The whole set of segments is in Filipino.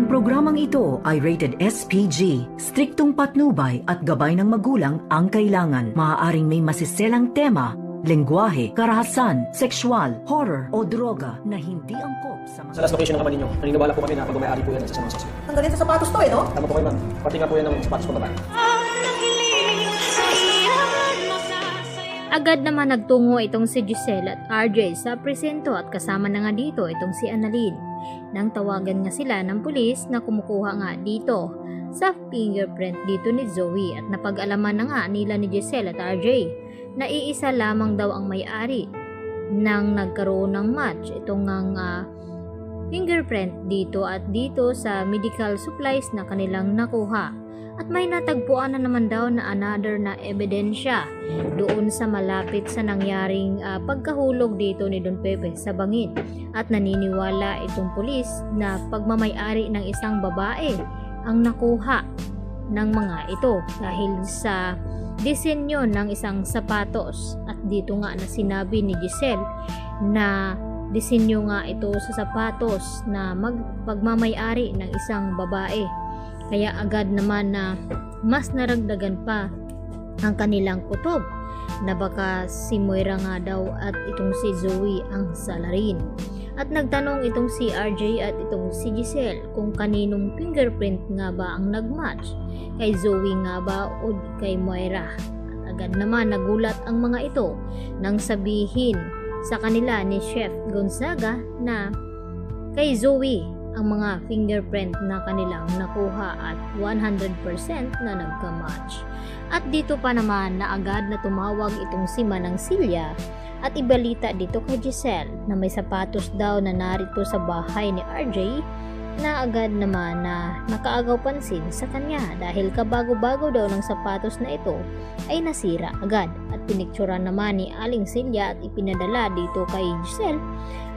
Ang programang ito ay rated SPG. Striktong patnubay at gabay ng magulang ang kailangan. Maaaring may masiselang tema, lengguwahe, karahasan, sexual, horror o droga na hindi angkop sa mga... Sa last location ng ama ninyo, naniniwala po kami na pag-may-ari po yan sa mga sasyo. Tanggalin sa sapatos to no? Tama po kayo ma'am. Pati nga po yan ng sapatos pang babae. Agad naman nagtungo itong si Giselle at RJ sa presinto at kasama na nga dito itong si Annalyn. Nang tawagan nga sila ng pulis na kumukuha nga dito sa fingerprint dito ni Zoe at napag-alaman na nga nila ni Giselle at RJ na iisa lamang daw ang may-ari nang nagkaroon ng match itong fingerprint dito at dito sa medical supplies na kanilang nakuha. At may natagpuan na naman daw na another na ebidensya doon sa malapit sa nangyaring pagkahulog dito ni Don Pepe sa bangin. At naniniwala itong pulis na pagmamay-ari ng isang babae ang nakuha ng mga ito dahil sa disenyo ng isang sapatos. At dito nga na sinabi ni Giselle na disenyo nga ito sa sapatos na pagmamay-ari ng isang babae. Kaya agad naman na mas naragdagan pa ang kanilang kutob na baka si Moira nga daw at itong si Zoe ang salarin. At nagtanong itong si RJ at itong si Giselle kung kaninong fingerprint nga ba ang nagmatch, kay Zoe nga ba o kay Moira. At agad naman nagulat ang mga ito nang sabihin sa kanila ni Chef Gonzaga na kay Zoe ang mga fingerprint na kanilang nakuha at 100% na nagka-match. At dito pa naman na agad na tumawag itong si Manang Silya at ibalita dito kay Giselle na may sapatos daw na narito sa bahay ni RJ na agad naman na nakaagaw pansin sa kanya dahil kabago-bago daw ng sapatos na ito ay nasira agad. At pinikturan naman ni Aling Silya at ipinadala dito kay Giselle.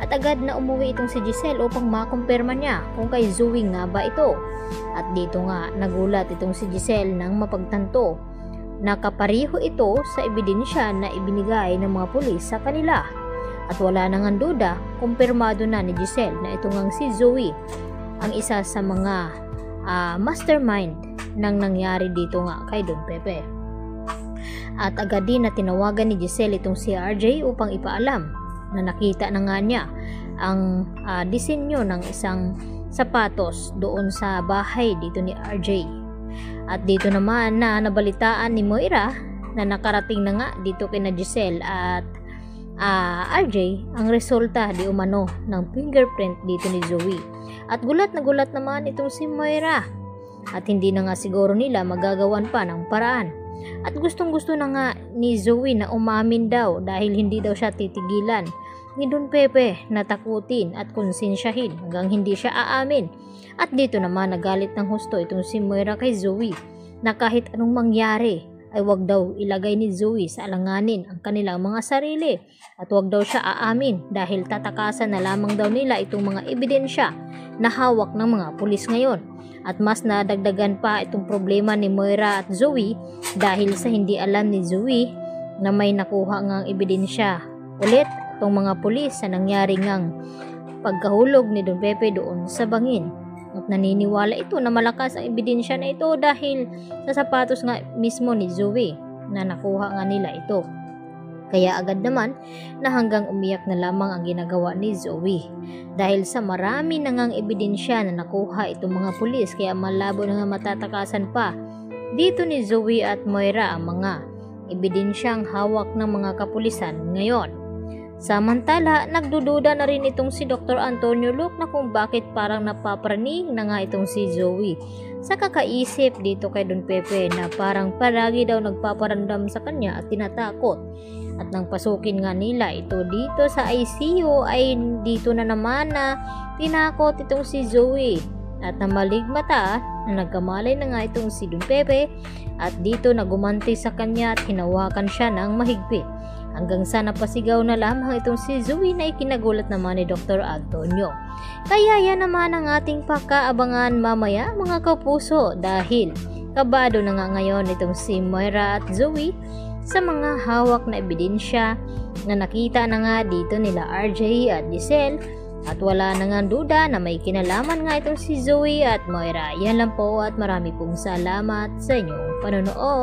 At agad na umuwi itong si Giselle upang makumpirma niya kung kay Zoe nga ba ito. At dito nga nagulat itong si Giselle nang mapagtanto na kapariho ito sa ebidensya na ibinigay ng mga pulis sa kanila. At wala nang duda, kumpirmado na ni Giselle na ito ngang si Zoe ang isa sa mga mastermind ng nangyari dito nga kay Don Pepe. At agad din na tinawagan ni Giselle itong si RJ upang ipaalam na nakita na nga niya ang disenyo ng isang sapatos doon sa bahay dito ni RJ. At dito naman na nabalitaan ni Moira na nakarating na nga dito kina Giselle at RJ ang resulta di umano ng fingerprint dito ni Zoe. At gulat na gulat naman itong si Moira at hindi na nga siguro nila magagawan pa ng paraan. At gustong gusto na nga ni Zoe na umamin daw dahil hindi daw siya titigilan ni Don Pepe na takutin at konsensyahin hanggang hindi siya aamin. At dito naman nagalit ng husto itong si Moira kay Zoe na kahit anong mangyari ay wag daw ilagay ni Zoe sa alanganin ang kanilang mga sarili at wag daw siya aamin dahil tatakasan na lamang daw nila itong mga ebidensya na hawak ng mga pulis ngayon. At mas nadagdagan pa itong problema ni Moira at Zoe dahil sa hindi alam ni Zoe na may nakuha ngang ebidensya ulit itong mga pulis sa nangyari ngang pagkahulog ni Don Pepe doon sa bangin. At naniniwala ito na malakas ang ebidensya na ito dahil sa sapatos nga mismo ni Zoe na nakuha nga nila ito. Kaya agad naman na hanggang umiyak na lamang ang ginagawa ni Zoe dahil sa marami na ngang ebidensya na nakuha itong mga pulis, kaya malabo na nga matatakasan pa dito ni Zoe at Moira ang mga ebidensyang hawak ng mga kapulisan ngayon. Samantala, nagdududa na rin itong si Dr. Antonio Luke na kung bakit parang napapraning na nga itong si Zoe sa kakaisip dito kay Don Pepe na parang palagi daw nagpaparamdam sa kanya at tinatakot. At nang pasukin nga nila ito dito sa ICU ay dito na naman na tinakot itong si Zoe at namaligmata na nagkamalay na nga itong si Don Pepe at dito nagumanti sa kanya at hinawakan siya ng mahigpit. Hanggang sa napasigaw na lamang itong si Zoe na ikinagulat naman ni Dr. Antonio. Kaya yan naman ang ating pakaabangan mamaya mga kapuso dahil kabado na nga ngayon itong si Moira at Zoe sa mga hawak na ebidensya na nakita na nga dito nila RJ at Giselle At wala na nga duda na may kinalaman nga itong si Zoe at Moira. Yan lang po at marami pong salamat sa inyong panonood.